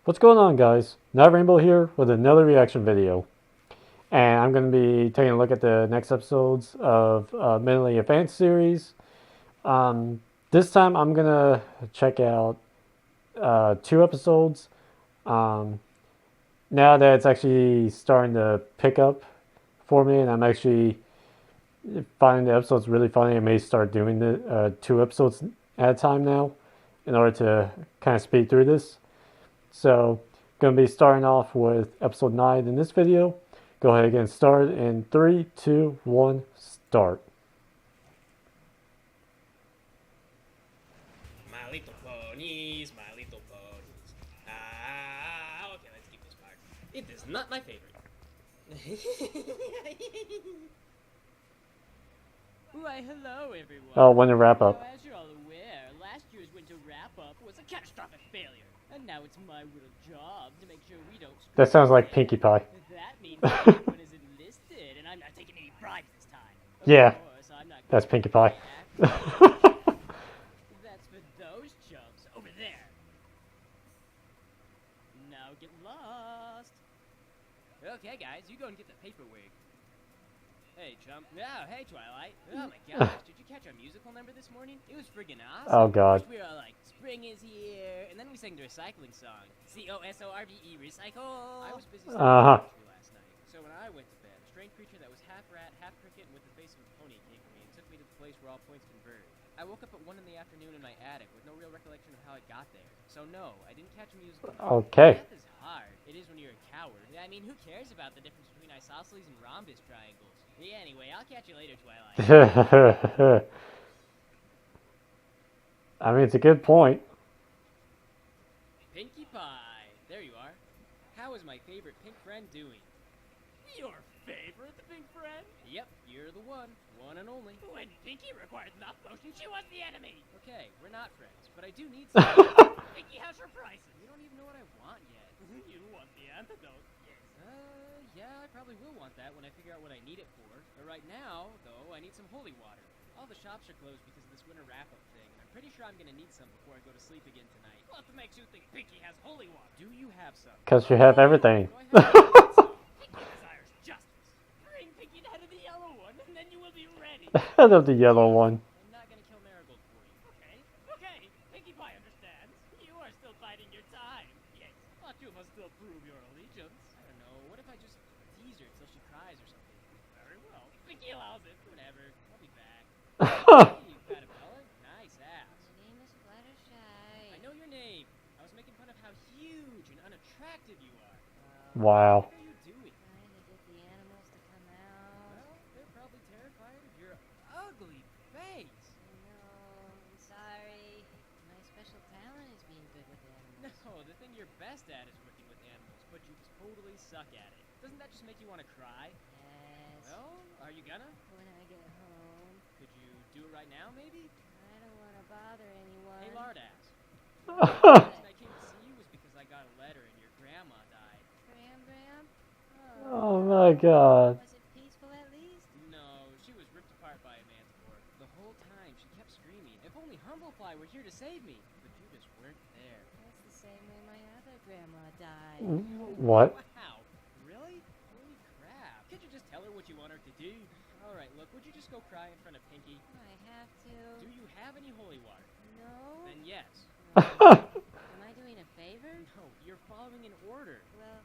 What's going on, guys? Night Rainbow here with another reaction video. And I'm going to be taking a look at the next episodes of Mentally Advanced series. This time I'm going to check out two episodes. Um, Now that it's actually starting to pick up for me and I'm actually finding the episodes really funny, I may start doing the two episodes at a time now in order to kind of speed through this. So, going to be starting off with episode 9 in this video. Go ahead and get started in 3, 2, 1, start. My little ponies, my little ponies. Okay, let's keep this part. It is not my favorite. Why, hello, everyone. Oh, winter wrap Now, up. as you're all aware, last year's winter wrap-up was a catastrophic failure. And now it's my little job to make sure we don't screw That sounds like up. Pinkie Pie. That means everyone is enlisted, and I'm not taking any bribes this time. Of Yeah, course, I'm not that's gonna Pinkie Pie. That's for those chumps over there. Now get lost. Okay, guys, you go and get the paperwork. Hey, chump. Oh, hey, Twilight. Oh my gosh, did you catch our musical number this morning? It was friggin' awesome. Oh, God. We were all like, spring is here, and then we sang the recycling song. COSORVE, recycle. I was busy studying poetry last night, so when I went to bed, a strange creature that was half rat, half cricket, and with the face of a pony came for me and took me to the place where all points converge. I woke up at 1 in the afternoon in my attic with no real recollection of how it got there. So no, I didn't catch a musical number. Okay. Math is hard. It is when you're a coward. I mean, who cares about the difference between isosceles and rhombus triangles? Yeah, anyway, I'll catch you later, Twilight. I mean, it's a good point. Pinkie Pie. There you are. How is my favorite pink friend doing? Your favorite pink friend? Yep, you're the one and only. When Pinkie required enough potion, she was the enemy. Okay, we're not friends, but I do need some. Pinkie has her prices. You don't even know what I want yet. You want the antidote? Yes. Yeah, I probably will want that when I figure out what I need it for. But right now, though, I need some holy water. All the shops are closed because of this winter wrap-up thing. I'm pretty sure I'm gonna need some before I go to sleep again tonight. What makes you think Pinkie has holy water? Do you have some? Because you have everything. Do I have some? Pinkie desires justice. Bring Pinkie the head of the yellow one, and then you will be ready. Head of the yellow one. I'm not gonna kill Marigold for you. Okay. Pinkie Pie understands. You are still biding your time. Yes, but you must still prove your allegiance. I don't know. What if I just tease her until she cries or something? Very well. Pinkie allows it. Whatever. I'll be back. Hey, Catabella. Nice ass. My name is Fluttershy. I know your name. I was making fun of how huge and unattractive you are. Wow. What are you doing? Trying to get the animals to come out. Well, they're probably terrified of your ugly face. I know. I'm sorry. My special talent is being good with animals. No, the thing you're best at is working with animals, but you totally suck at it. Doesn't that just make you want to cry? Yes. Well, are you gonna? When I get home, Could you do it right now, maybe? I don't want to bother anyone. Hey, Lardass. The reason I came to see you was because I got a letter and your grandma died. Bram Bram? Oh my god. Was it peaceful at least? No, she was ripped apart by a manticore. The whole time she kept screaming, "If only Humblefly were here to save me!" But you just weren't there. That's the same way my other grandma died. What? Wow. Really? Holy crap. Can't you just tell her what you want her to do? Alright, look, would you just go cry in front of Pinkie? I have to. Do you have any holy water? No? Then yes. Am I doing a favor? No, you're following an order. Well,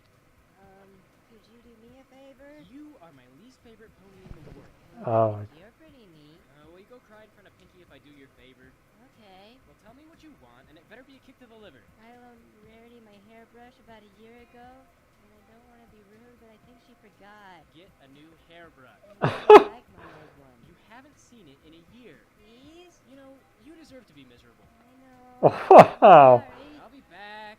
could you do me a favor? You are my least favorite pony in the world. Oh. You're pretty neat. Will you go cry in front of Pinkie if I do your favor? Okay. Well, tell me what you want, and it better be a kick to the liver. I loaned Rarity my hairbrush about a year ago, and I don't want to be rude, but I think she forgot. Get a new hairbrush. I really like my old one. You haven't seen it in a year. Please? You know, you deserve to be miserable. I know. Wow. Sorry. I'll be back.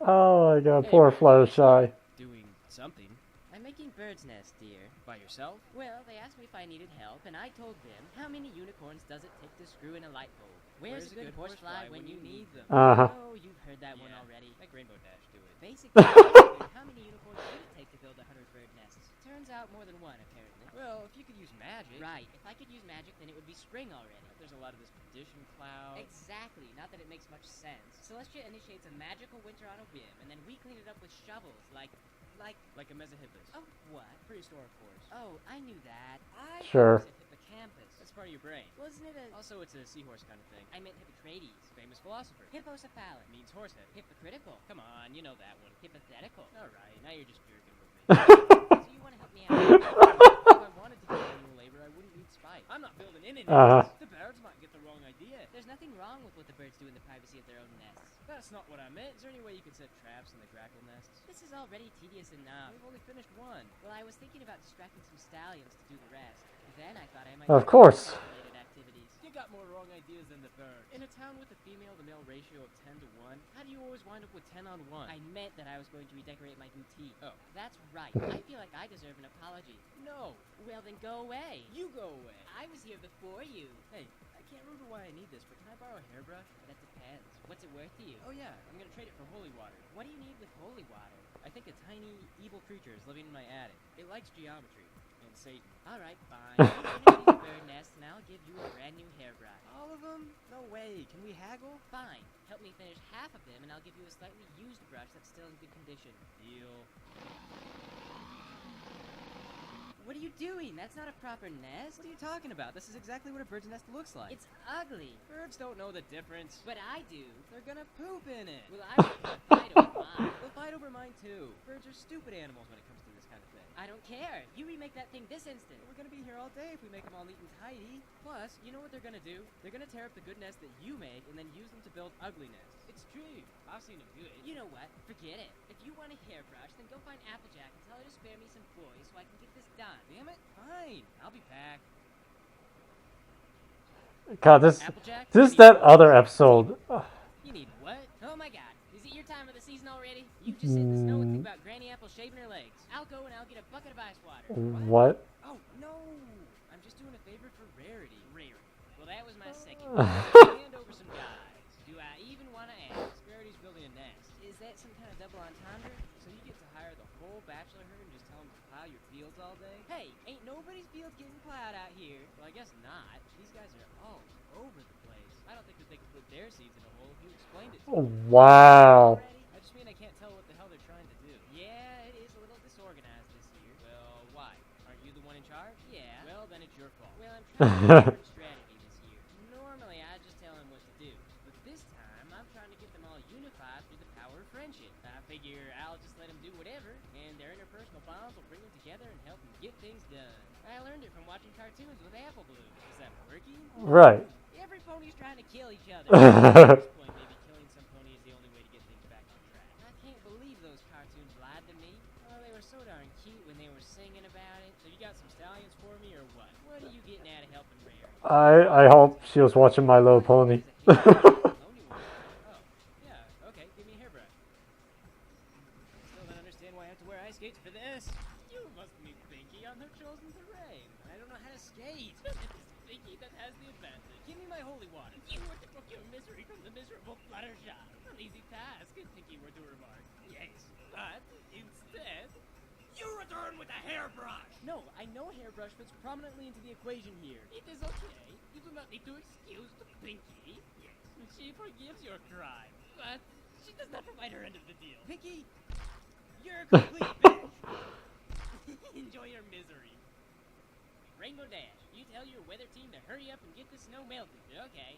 Oh my god, Hey, poor man. Fluttershy. Doing something. I'm making bird's nest, dear. By yourself? Well, they asked me if I needed help, and I told them, how many unicorns does it take to screw in a light bulb? Where's a good horsefly when you need them? Uh-huh. Oh, you've heard that one already. Make Rainbow Dash do it. Basically, how many unicorns would it take to build 100 bird nests? Turns out more than one, apparently. Well, if you could use magic. Right. If I could use magic, then it would be spring already. There's a lot of this condition cloud. Exactly. Not that it makes much sense. Celestia initiates a magical winter on a whim, and then we clean it up with shovels, like a mesohippus. Oh, what? Prehistoric force. Oh, I knew that. I Sure. thought you said hippocampus. That's part of your brain. Wasn't it a... Also, it's a seahorse kind of thing. I meant Hippocrates, famous philosopher. Hippocephalic means horsehead. Hypocritical. Come on, you know that one. Hypothetical. All right, now you're just jerking with me. So you want to help me out? If I wanted to do manual labor, I wouldn't need spite. I'm not building in it. The birds might get the wrong idea. There's nothing wrong with what the birds do in the privacy of their own nests. That's not what I meant. Is there any way you could set traps in the grackle nests? This is already tedious enough. We've only finished one. Well, I was thinking about distracting some stallions to do the rest. Then I thought I might... Of course. ...related activities. You got more wrong ideas than the bird. In a town with a female-to-male ratio of 10 to 1, how do you always wind up with 10 on 1? I meant that I was going to redecorate my boutique. Oh. That's right. I feel like I deserve an apology. No. Well, then go away. You go away. I was here before you. Hey, I can't remember why I need this, but can I borrow a hairbrush? That depends. What's it worth to you? Oh yeah, I'm gonna trade it for holy water. What do you need with holy water? I think a tiny, evil creature is living in my attic. It likes geometry. And Satan. Alright, fine. Finish these bird nests and I'll give you a brand new hairbrush. All of them? No way. Can we haggle? Fine. Help me finish half of them and I'll give you a slightly used brush that's still in good condition. Deal. What are you doing? That's not a proper nest. What are you talking about? This is exactly what a bird's nest looks like. It's ugly. Birds don't know the difference. But I do. They're gonna poop in it. Well, I would fight over mine. We'll fight over mine too. Birds are stupid animals when it comes to this kind of thing. I don't care. You remake that thing this instant. We're gonna be here all day if we make them all neat and tidy. Plus, you know what they're gonna do? They're gonna tear up the good nest that you make and then use them to build ugly nests. It's true. I've seen them do it. You know what? Forget it. If you want a hairbrush, then go find Applejack and tell her to spare me some boys so I can get this done. Damn it. Fine. I'll be back. God, this Applejack? is that other episode. You need what? Oh my god. Is it your time of the season already? You just sit in the snow and think about Granny Apple shaving her legs. I'll go and I'll get a bucket of ice water. What? Oh, no. I'm just doing a favor for Rarity. Rarity. Well, that was my second. Hand over some guys. Do I even want to ask? Rarity's building a nest. Is that some kind of double entendre? So you get to hire the whole bachelor herd and just tell them to plow your fields all day? Hey, ain't nobody's fields getting plowed out here. Well, I guess not. These guys are all over the place. I don't think that they could put their seeds in a hole if you explained it to them. Wow. I just mean I can't tell what the hell they're trying to do. Yeah, it is a little disorganized this year. Well, why? Aren't you the one in charge? Yeah. Well, then it's your fault. Well, I'm trying to a different strategy this year. Normally, I just tell them what to do. But this time, I'm trying to get them all unified through the power of friendship. I figure I'll just let them do whatever, and their interpersonal bonds will bring them together and help them get things done. I learned it from watching cartoons with Apple Blue. Is that working? Right. Every pony's trying to kill each other. At this point, maybe killing some pony is the only way to get things back on track. I can't believe those cartoons lied to me. Oh, they were so darn cute when they were singing about it. So you got some stallions for me or what? What are you getting out of helping Rare? I hope she was watching My Little Pony. Oh, yeah, okay, give me a hairbrush. Still don't understand why I have to wear ice skates for this. You must meet Pinky on her chosen terrain. I don't know how to skate. It's Pinky that has the advantage. Give me my holy water. You were to procure misery from the miserable Fluttershy. An easy task, if Pinky were to remark. Yes, but instead, you return with a hairbrush! No, I know a hairbrush fits prominently into the equation here. It is okay. You do not need to excuse the Pinky. Yes, she forgives your crime, but she does not provide her end of the deal. Pinky, you're a complete bitch. Enjoy your misery. Rainbow Dash, you tell your weather team to hurry up and get the snow melted. Okay.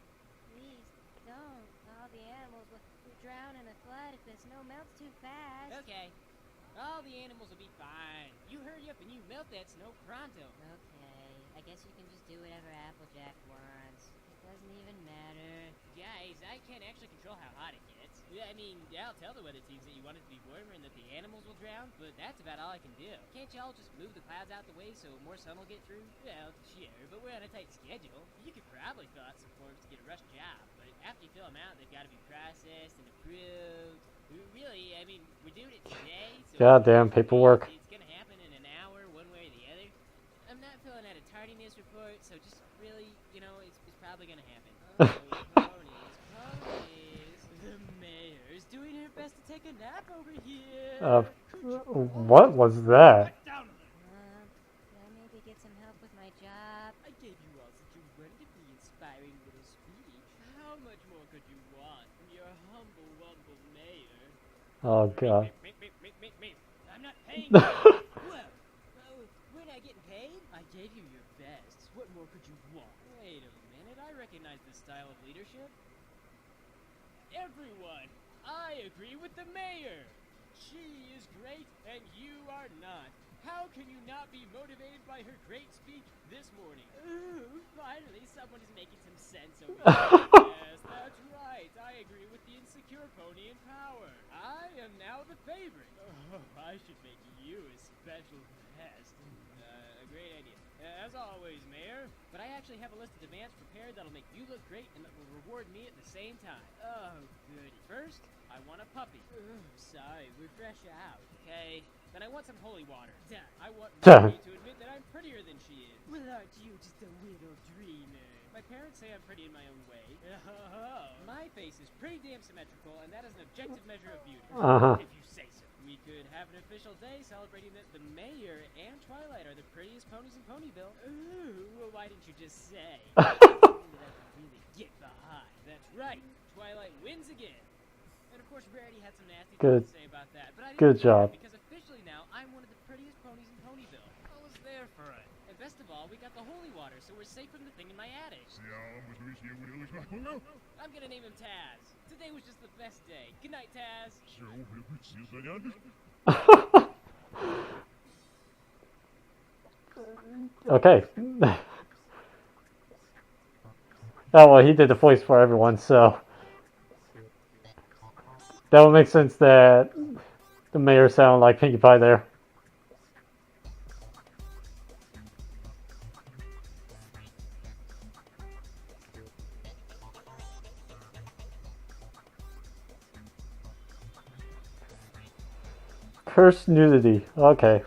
Please, don't. All the animals will drown in a flood if the snow melts too fast. Okay. All the animals will be fine. You hurry up and you melt that snow pronto. Okay, I guess you can just do whatever Applejack wants. It doesn't even matter. Guys, I can't actually control how hot it gets. Yeah, I mean, I'll tell the weather teams that you want it to be warmer and that the animals will drown, but that's about all I can do. Can't y'all just move the clouds out the way so more sun will get through? Well, sure, but we're on a tight schedule. You could probably fill out some forms to get a rush job, but after you fill them out, they've got to be processed and approved. Really, I mean, we're doing it today, so... Goddamn paperwork. It's gonna happen in an hour, one way or the other. I'm not filling out a tardiness report, so just really, you know, it's probably gonna happen. Oh, ponies. The mayor's doing her best to take a nap over here. What was that? Can I maybe get some help with my gave you all such a wonderfully inspiring little speech. How much more could you want from your humble, wumble mayor? Oh god. Me. I'm not paying you. Whoa. We're not getting paid? I gave you your best. What more could you want? Wait a minute. I recognize this style of leadership. Everyone, I agree with the mayor. She is great, and you are not. How can you not be motivated by her great speech this morning? Ooh, finally someone is making some sense over here. Yes, that's right. I agree with the insecure pony in power. I am now the favorite. Oh, I should make you a special guest. A great idea. As always, Mayor. But I actually have a list of demands prepared that'll make you look great and that will reward me at the same time. Oh, goody. First, I want a puppy. Sorry, we're fresh out. Okay. Then I want some holy water. I want Mary to admit that I'm prettier than she is. Well, aren't you just a little dreamer? My parents say I'm pretty in my own way. My face is pretty damn symmetrical, and that is an objective measure of beauty. If you say so. We could have an official day celebrating that the mayor and Twilight are the prettiest ponies in Ponyville. Ooh, well, why didn't you just say? Something that I can really get behind. That's right. Twilight wins again. And of course, Rarity had some nasty things to say about that. But I didn't care, because officially now, I'm one of the prettiest ponies in Ponyville. I was there for it. And best of all, we got the holy water, so we're safe from the thing in my attic. I'm gonna name him Taz. Today was just the best day. Good night, Taz. Okay. Oh well, he did the voice for everyone, so that would make sense that the mayor sounded like Pinkie Pie there. Cursed nudity. Okay.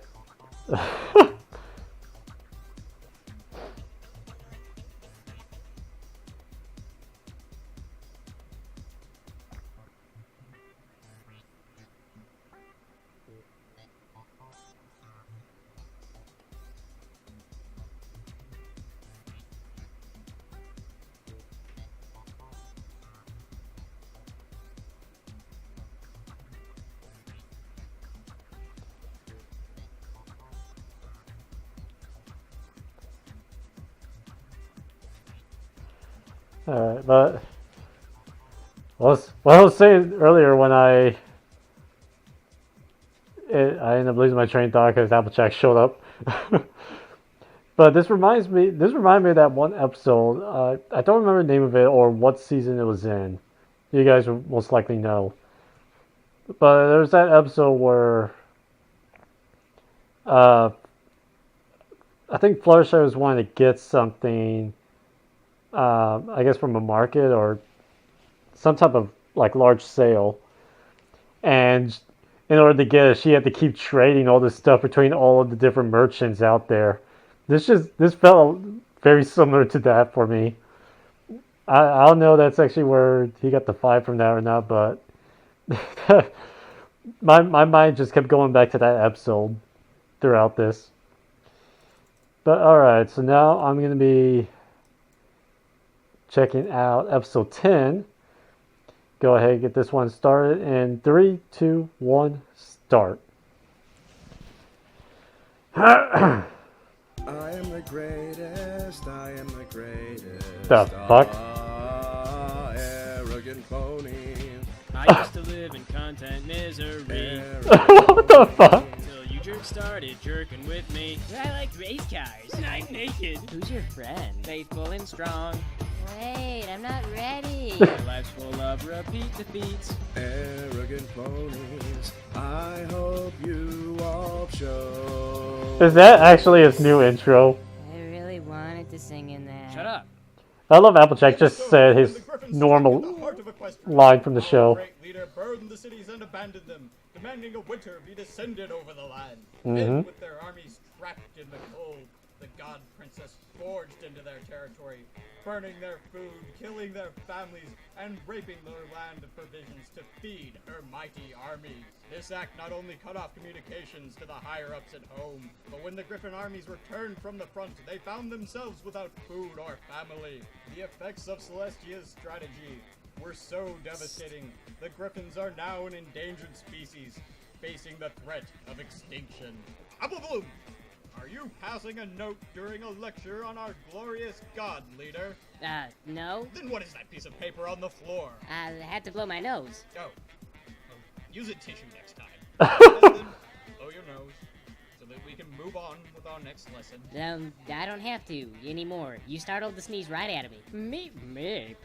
Alright, but what I was saying earlier when I ended up losing my train of thought because Applejack showed up. But this reminded me of that one episode. I don't remember the name of it or what season it was in. You guys will most likely know. But there was that episode where I think Fluttershy was wanting to get something, I guess from a market or some type of like large sale, and in order to get it, she had to keep trading all this stuff between all of the different merchants out there. This felt very similar to that for me. I don't know that's actually where he got the 5 from that or not, but my mind just kept going back to that episode throughout this. But alright, so now I'm going to be checking out episode 10. Go ahead and get this one started in 3, 2, 1, start. I am the greatest, I am the greatest. The fuck? Arrogant pony. I used to live in content misery. What the fuck? Until you jerks started jerking with me. I like race cars. And I'm naked. Who's your friend? Faithful and strong. Wait, I'm not ready. My life's full of repeat defeats. Arrogant ponies. I hope you all show. Is that actually his new intro? I really wanted to sing in that. Shut up. I love Applejack just said his normal line from the show. Great leader burned the cities and abandoned them, demanding a winter be descended over the land. Mhm. Men with their armies trapped in the cold, the the God Princess forged into their territory, burning their food, killing their families, and raping their land of provisions to feed her mighty armies. This act not only cut off communications to the higher-ups at home, but when the Griffin armies returned from the front, they found themselves without food or family. The effects of Celestia's strategy were so devastating, the Griffins are now an endangered species, facing the threat of extinction. Applebloom! Are you passing a note during a lecture on our glorious God leader? No. Then what is that piece of paper on the floor? I had to blow my nose. Oh. Use a tissue next time. And then blow your nose, so that we can move on with our next lesson. I don't have to anymore. You startled the sneeze right out of me. Meep.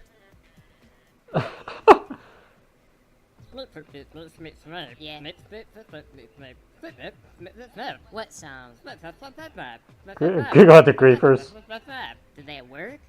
Yeah. What song? You got the creepers. Did that work?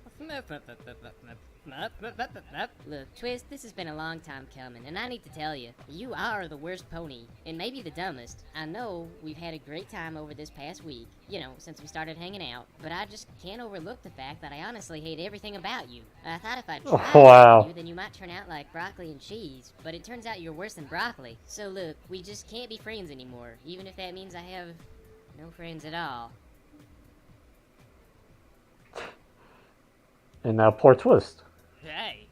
Look, Twist, this has been a long time coming, and I need to tell you, you are the worst pony, and maybe the dumbest. I know we've had a great time over this past week, you know, since we started hanging out, but I just can't overlook the fact that I honestly hate everything about you. I thought if I tried Wow. you, then you might turn out like broccoli and cheese, but it turns out you're worse than broccoli. So look, we just can't be friends anymore, even if that means I have no friends at all. And now poor Twist. Hey,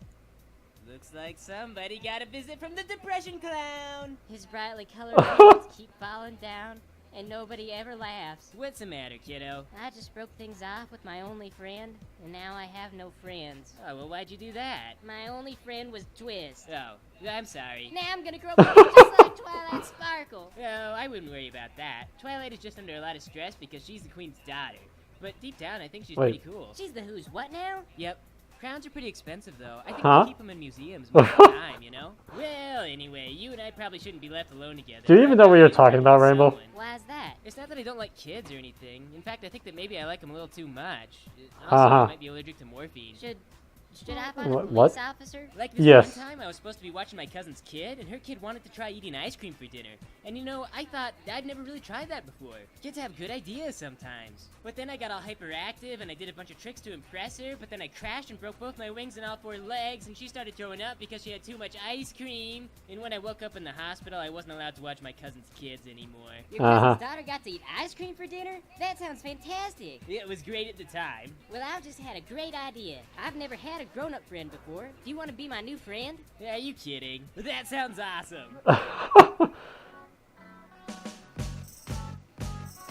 looks like somebody got a visit from the Depression Clown. His brightly colored clothes keep falling down, and nobody ever laughs. What's the matter, kiddo? I just broke things off with my only friend, and now I have no friends. Oh, well, why'd you do that? My only friend was Twist. Oh, I'm sorry. Now I'm gonna grow up just like Twilight Sparkle. Oh, I wouldn't worry about that. Twilight is just under a lot of stress because she's the queen's daughter. But deep down, I think she's Wait. pretty cool. She's the who's what now? Yep. Crowns are pretty expensive, though. I think Huh? they keep them in museums most of the time, you know? Well, anyway, you and I probably shouldn't be left alone together. Do you even know what you're talking about, Rainbow? Why is that? It's not that I don't like kids or anything. In fact, I think that maybe I like them a little too much. Also, Uh-huh. I might be allergic to morphine. Should I find a What- police what? officer? Like this Yes. one time, I was supposed to be watching my cousin's kid, and her kid wanted to try eating ice cream for dinner. And you know, I thought I'd never really tried that before. Kids have good ideas sometimes. But then I got all hyperactive, and I did a bunch of tricks to impress her, but then I crashed and broke both my wings and all four legs, and she started throwing up because she had too much ice cream. And when I woke up in the hospital, I wasn't allowed to watch my cousin's kids anymore. Your cousin's daughter got to eat ice cream for dinner? That sounds fantastic. It was great at the time. Well, I've just had a great idea. I've never had a grown-up friend before. Do you want to be my new friend? Are you kidding? That sounds awesome.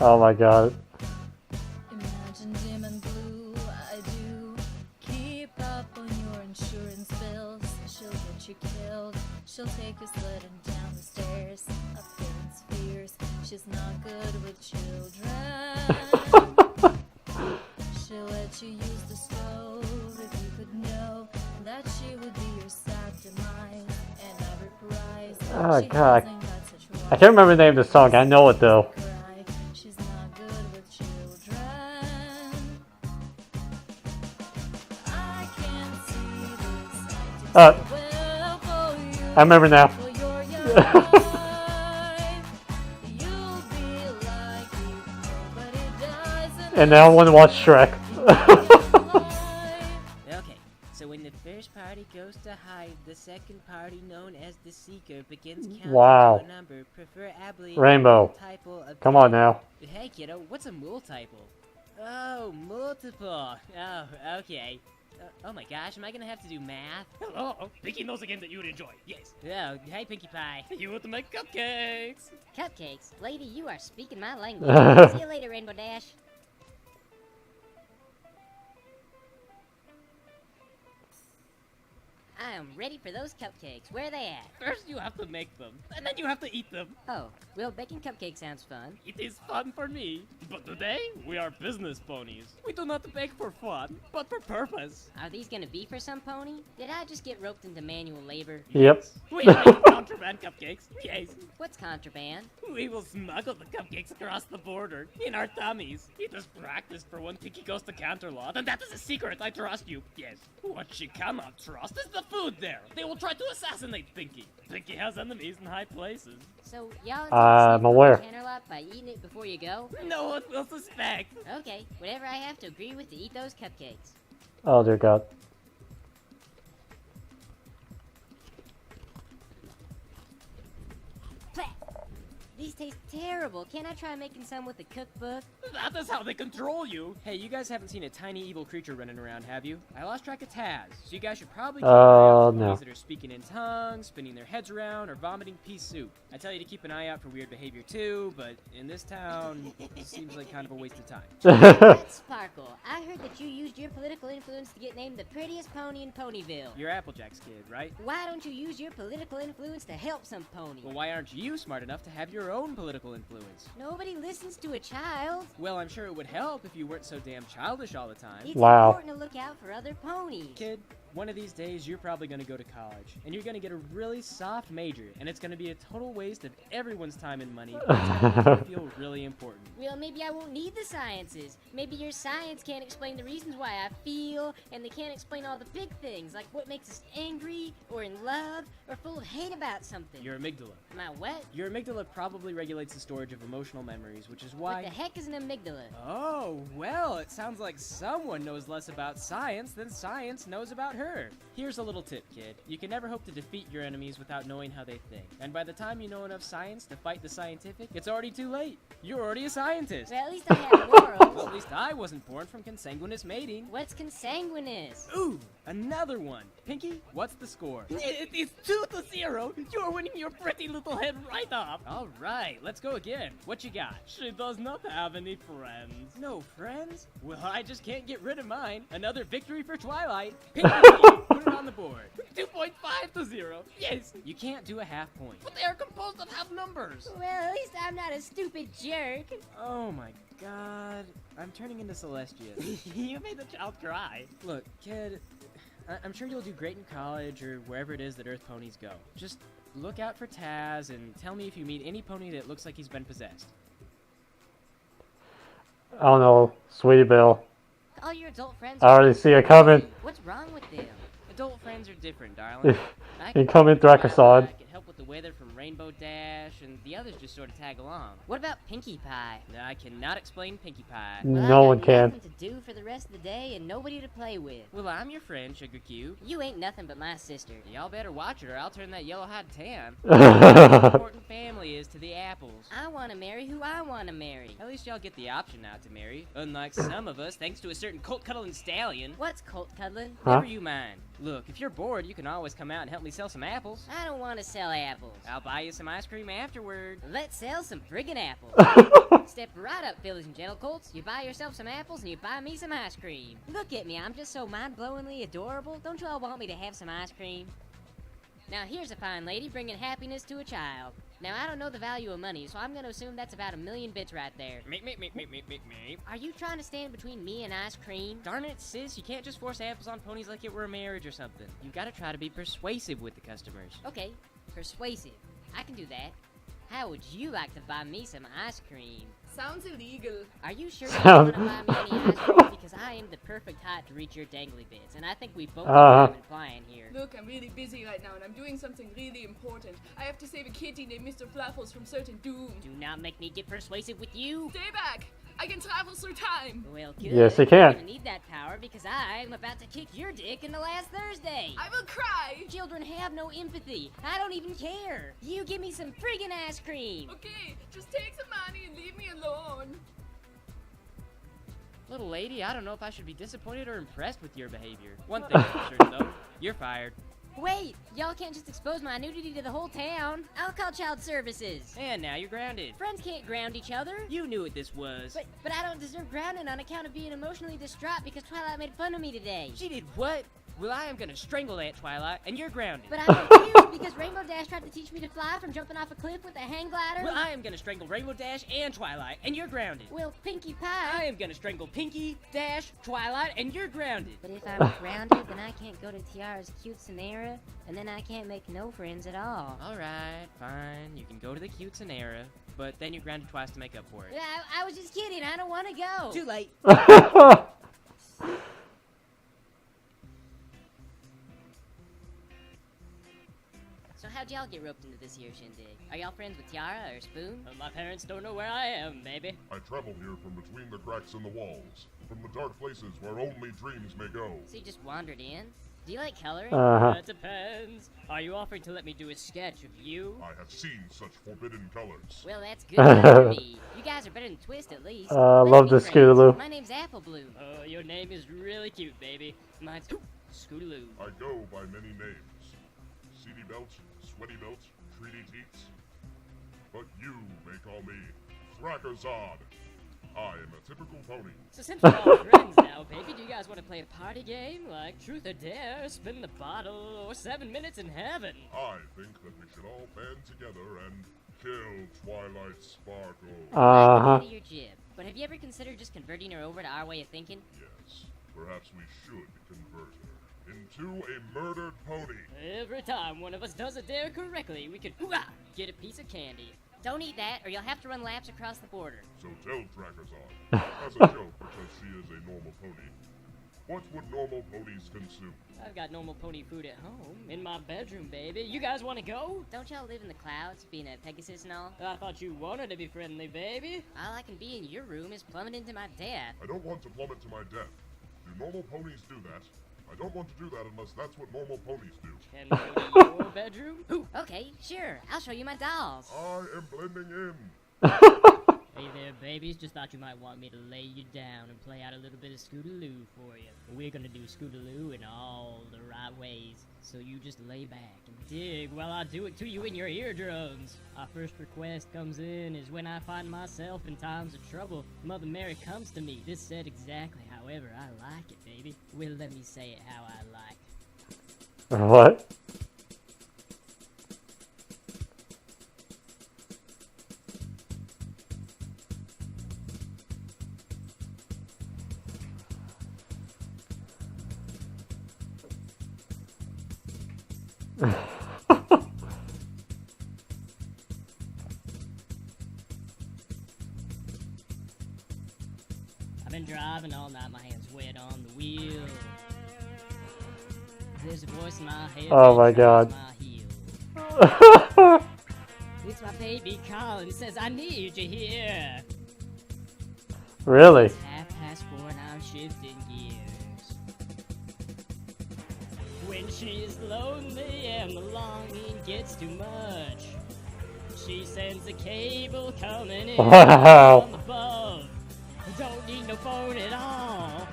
Oh my god. Imagine dim and blue, I do. Keep up on your insurance bills. She'll get you killed. She'll take you sledding down the stairs. Appearance fears. She's not good with children. She'll let you use the stove if you could know that she would be your sad demise. And every prize. Oh, she God. hasn't got such I can't remember the name of the song. I know it though. cry. She's not good with children. I can see this Uh, well for you. I remember now. For your young life. You'll be like you. Nobody dies in And now I want to watch Shrek. Okay, so when the first party goes to hide, the second party, known as the Seeker, begins counting Wow. to a number, preferably Rainbow. a multiple of Come on now. Hey kiddo, what's a multiple? Oh, multiple. Oh, okay. Oh my gosh, am I gonna have to do math? Hello, Pinky knows a game that you would enjoy. Yes. Oh, hey Pinkie Pie. You want to make cupcakes? Cupcakes? Lady, you are speaking my language. See you later, Rainbow Dash. I am ready for those cupcakes. Where are they at? First you have to make them, and then you have to eat them. Oh, well, baking cupcakes sounds fun. It is fun for me. But today, we are business ponies. We do not bake for fun, but for purpose. Are these gonna be for some pony? Did I just get roped into manual labor? Yep. We make countermeasures contraband cupcakes. Yes. What's contraband? We will smuggle the cupcakes across the border in our tummies. It is practiced for when Pinky goes to Canterlot, and that is a secret, I trust you. Yes. What she cannot trust is the food there. They will try to assassinate Pinky. Pinky has enemies in high places. So y'all I'm aware. Canterlot by eating it before you go? No one will suspect. Okay, whatever I have to agree with to eat those cupcakes. Oh dear God. Plah! These taste terrible. Can't I try making some with a cookbook? That is how they control you. Hey, you guys haven't seen a tiny evil creature running around, have you? I lost track of Taz, so you guys should probably keep an eye out for no. ponies that are speaking in tongues, spinning their heads around, or vomiting pea soup. I tell you to keep an eye out for weird behavior too, but in this town, it seems like kind of a waste of time. That's Sparkle. I heard that you used your political influence to get named the prettiest pony in Ponyville. You're Applejack's kid, right? Why don't you use your political influence to help some pony? Well, why aren't you smart enough to have your own political influence? Nobody listens to a child. Well, I'm sure it would help if you weren't so damn childish all the time. It's Wow. important to look out for other ponies. Kid, one of these days you're probably going to go to college, and you're going to get a really soft major, and it's going to be a total waste of everyone's time and money, but it's going to make you feel really important. Well, maybe I won't need the sciences. Maybe your science can't explain the reasons why I feel, and they can't explain all the big things, like what makes us angry, or in love, or full of hate about something. Your amygdala. My what? Your amygdala probably regulates the storage of emotional memories, which is why... What the heck is an amygdala? Oh, well, it sounds like someone knows less about science than science knows about her. Here's a little tip, kid. You can never hope to defeat your enemies without knowing how they think. And by the time you know enough science to fight the scientific, it's already too late. You're already a scientist. Well, at least I have morals. Well, at least I wasn't born from consanguineous mating. What's consanguineous? Ooh, another one. Pinky, what's the score? It's 2-0. You're winning your pretty little head right off. All right, let's go again. What you got? She does not have any friends. No friends? Well, I just can't get rid of mine. Another victory for Twilight. Pinky, put it on the board. 2.5-0. Yes. You can't do a half point. But they are composed of half numbers. Well, at least I'm not a stupid jerk. Oh my god. I'm turning into Celestia. You made the child cry. Look, kid, I'm sure you'll do great in college or wherever it is that Earth ponies go. Just look out for Taz and tell me if you meet any pony that looks like he's been possessed. Oh no, Sweetie Bill. All your adult friends I already see it coming. What's wrong with them? Adult friends are different, darling. I You come in, Drakasad. I can help with the weather from Rainbow Dash, and the others just sort of tag along. What about Pinkie Pie? I cannot explain Pinkie Pie. Well, No I one got can. nothing to do for the rest of the day and nobody to play with. Well, I'm your friend, Sugar Cube. You ain't nothing but my sister. Y'all better watch it or I'll turn that yellow hide tan. How important family is to the apples. I want to marry who I want to marry. At least y'all get the option not to marry. Unlike some of us, thanks to a certain colt-cuddling stallion. What's colt cuddling? Huh? Never you mind. Look, if you're bored, you can always come out and help me sell some apples. I don't want to sell apples. I'll buy you some ice cream afterward. Let's sell some friggin' apples. Step right up, Phillies and Gentle Colts. You buy yourself some apples and you buy me some ice cream. Look at me, I'm just so mind-blowingly adorable. Don't you all want me to have some ice cream? Now here's a fine lady bringing happiness to a child. Now I don't know the value of money, so I'm gonna assume that's about 1,000,000 bits right there. Me. Are you trying to stand between me and ice cream? Darn it, sis, you can't just force apples on ponies like it were a marriage or something. You gotta try to be persuasive with the customers. Okay, persuasive. I can do that. How would you like to buy me some ice cream? Sounds illegal. Are you sure you Sounds- don't want to buy me any ice cream? Because I am the perfect height to reach your dangly bits, and I think we both Uh-huh. have been flying here. Look, I'm really busy right now and I'm doing something really important. I have to save a kitty named Mr. Fluffles from certain doom. Do not make me get persuasive with you. Stay back! I can travel through time! Well, good. Yes, you You're can. gonna need that power because I'm about to kick your dick in the last Thursday. I will cry! Children have no empathy. I don't even care. You give me some friggin' ice cream. Okay, just take some money and leave me alone. Little lady, I don't know if I should be disappointed or impressed with your behavior. One thing's for certain, though. You're fired. Wait, y'all can't just expose my nudity to the whole town. I'll call child services. And now you're grounded. Friends can't ground each other. You knew what this was. But I don't deserve grounding on account of being emotionally distraught because Twilight made fun of me today. She did what? Well, I am gonna strangle that Twilight, and you're grounded. But I'm confused because Rainbow Dash tried to teach me to fly from jumping off a cliff with a hang glider. Well, I am gonna strangle Rainbow Dash and Twilight, and you're grounded. Well, Pinkie I Pie. am gonna strangle Pinky, Dash, Twilight, and you're grounded. But if I'm grounded, then I can't go to Tiara's cute Samara, and then I can't make no friends at all. Alright, go to the Cutenera, but then you're grounded twice to make up for it. Yeah, I was just kidding. I don't want to go. Too late. So how'd y'all get roped into this here shindig? Are y'all friends with Tiara or Spoon? My parents don't know where I am, baby. I travel here from between the cracks in the walls, from the dark places where only dreams may go. So you just wandered in? Do you like coloring? That depends. Are you offering to let me do a sketch of you? I have seen such forbidden colors. Well, that's good enough for me. You guys are better than Twist, at least. love Let's this be friends. Scootaloo. My name's Apple Bloom. Oh, your name is really cute, baby. Mine's Scootaloo. I go by many names. Seedy Belt, Sweaty Belt, Treaty Teats. But you may call me Thrakazard. I am a typical pony. So since we're all friends now, baby, do you guys want to play a party game like Truth or Dare, Spin the Bottle, or 7 Minutes in Heaven? I think that we should all band together and kill Twilight Sparkle. Out of your jib. But have you ever considered just converting her over to our way of thinking? Yes, perhaps we should convert her into a murdered pony. Every time one of us does a dare correctly, we can get a piece of candy. Don't eat that, or you'll have to run laps across the border. So tell Thrakazard, as a joke, because she is a normal pony, what would normal ponies consume? I've got normal pony food at home, in my bedroom, baby. You guys want to go? Don't y'all live in the clouds, being a Pegasus and all? I thought you wanted to be friendly, baby. All I can be in your room is plummeting to my death. I don't want to plummet to my death. Do normal ponies do that? I don't want to do that unless that's what normal ponies do. Can we go to your bedroom? Ooh. Okay, sure. I'll show you my dolls. I am blending in. Hey there, babies. Just thought you might want me to lay you down and play out a little bit of Scootaloo for you. We're gonna do Scootaloo in all the right ways. So you just lay back and dig while I do it to you in your eardrums. Our first request comes in is when I find myself in times of trouble. Mother Mary comes to me. This said exactly however I like it, baby. Well, let me say it how I like. What? I've been driving all night, my hands wet on the wheel. There's a voice in my head. Oh that my tries God. my heel. It's my baby calling, says I need you here. Really? It's 4:30 and I'm shifting gears. When she's lonely and the longing gets too much, she sends a cable coming in Wow. from above. Don't need no phone at all.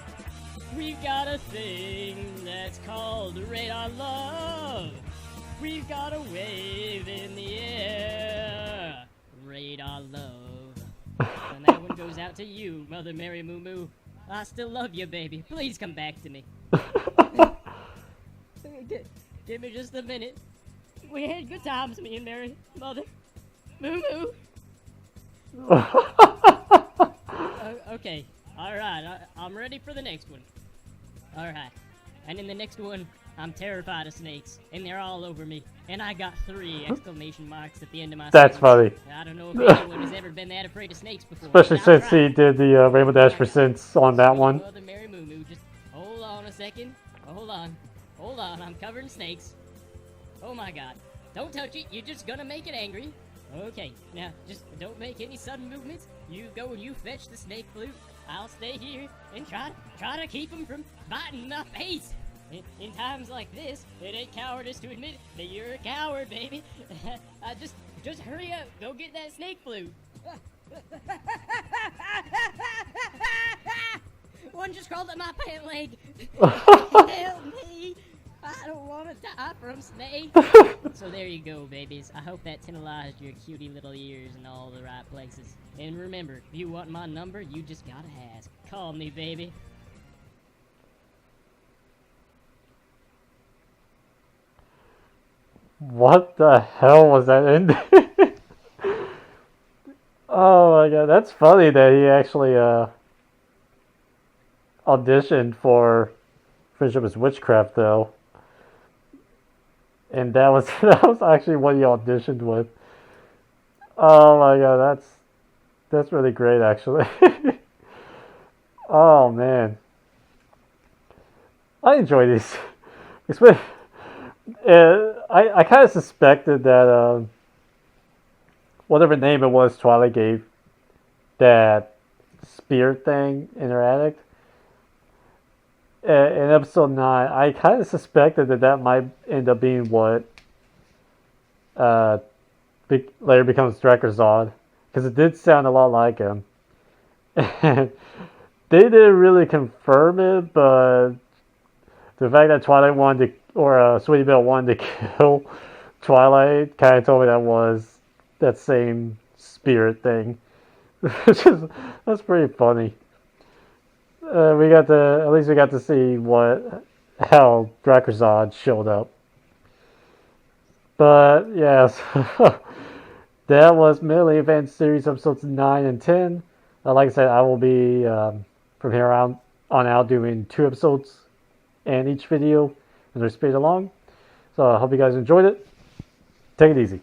We've got a thing that's called radar love. We've got a wave in the air. Radar love. And that one goes out to you, Mother Mary Moo Moo. I still love you, baby. Please come back to me. Give me just a minute. We had good times, me and Mary. Mother. Moo Moo. Okay. Alright, I'm ready for the next one. Alright. And in the next one, I'm terrified of snakes. And they're all over me. And I got 3 exclamation marks at the end of my That's sentence. funny. I don't know if anyone has ever been that afraid of snakes before. Especially but since I'm he did the Rainbow Dash for Sense on that one. Mother Mary Moo Moo, just hold on a second. Hold on. Hold on, I'm covered in snakes. Oh my god. Don't touch it, you're just gonna make it angry. Okay, now just don't make any sudden movements. You go and you fetch the snake flute. I'll stay here and try to keep him from biting my face. In times like this, it ain't cowardice to admit that you're a coward, baby. Just hurry up. Go get that snake flute. One just crawled up my pant leg. Help me. I don't want to die from snake. So there you go, babies. I hope that tantalized your cutie little ears in all the right places. And remember, if you want my number, you just gotta ask. Call me, baby. What the hell was that ending? Oh my god, that's funny that he actually auditioned for Friendship is Witchcraft though. And that was that was actually what he auditioned with. Oh my god, that's really great actually. Oh man, I enjoy these. I kind of suspected that whatever name it was Twilight gave that spirit thing in her attic in episode 9. I kind of suspected that might end up being what later becomes Drakazad, because it did sound a lot like him. And they didn't really confirm it, but the fact that Twilight wanted to, or Sweetie Belle wanted to kill Twilight, kind of told me that was that same spirit thing. That's pretty funny. At least we got to see how Drakazad showed up. But yes, that was Melee Advanced Series episodes 9 and 10. Like I said, I will be from here on out doing 2 episodes in each video as we speed along. So I hope you guys enjoyed it. Take it easy.